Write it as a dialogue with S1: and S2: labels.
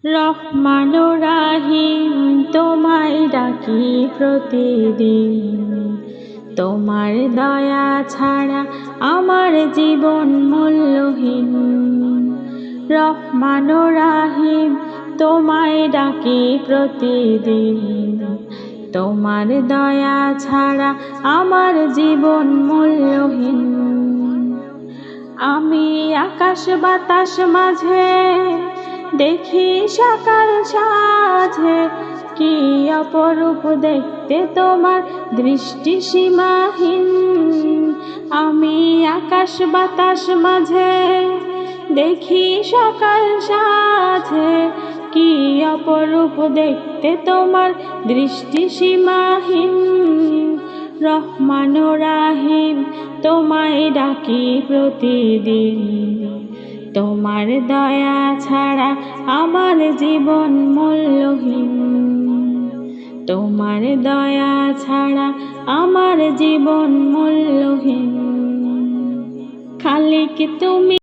S1: রহমান ও রাহিম তোমায় ডাকি প্রতিদিন, তোমার দয়া ছাড়া আমার জীবন মূল্যহীন। রহমান ও রাহিম তোমায় ডাকি প্রতিদিন, তোমার দয়া ছাড়া আমার জীবন মূল্যহীন। আমি আকাশ বাতাস মাঝে দেখি সকাল সাঁঝে, কি অপরূপ দেখতে তোমার দৃষ্টি সীমাহীন। আমি আকাশ বাতাস মাঝে দেখি সকাল সাঁঝে, কি অপরূপ দেখতে তোমার দৃষ্টি সীমাহীন। রহমান ও রাহিম তোমায় ডাকি প্রতিদিন, তোমার দয়া ছাড়া আমার জীবন মূল্যহীন। তোমার দয়া ছাড়া আমার জীবন মূল্যহীন। খালিক তুমি